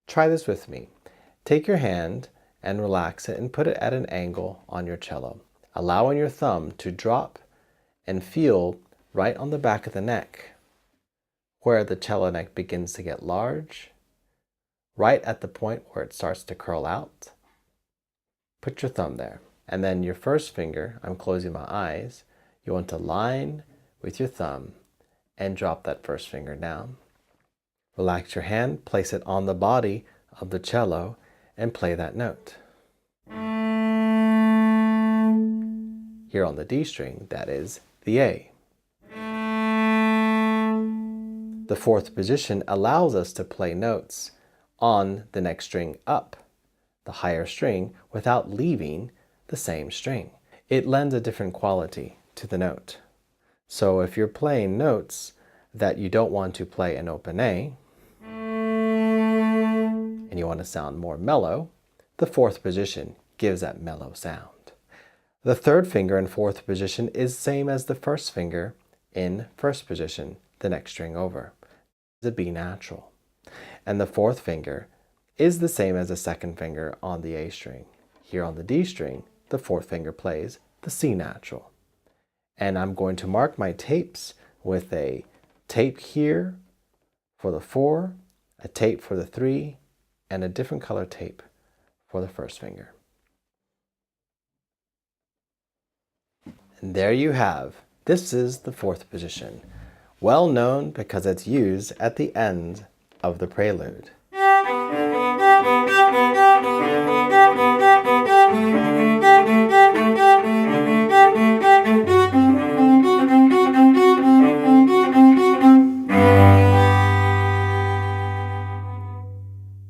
Try this with me. Take your hand and relax it and put it at an angle on your cello, allowing your thumb to drop and feel right on the back of the neck, where the cello neck begins to get large, right at the point where it starts to curl out. Put your thumb there. And then your first finger, I'm closing my eyes, you want to line with your thumb and drop that first finger down. Relax your hand, place it on the body of the cello, and play that note. Here on the D string, that is the A. The fourth position allows us to play notes on the next string up, the higher string, without leaving the same string. It lends a different quality to the note. So if you're playing notes that you don't want to play an open A, and you want to sound more mellow, the fourth position gives that mellow sound. The third finger in fourth position is same as the first finger in first position, the next string over. It's a B natural. And the fourth finger is the same as the second finger on the A string. Here on the D string, the fourth finger plays the C natural. And I'm going to mark my tapes with a tape here for the 4, a tape for the 3, and a different color tape for the first finger. And there you have. This is the fourth position, well known because it's used at the end of the prelude.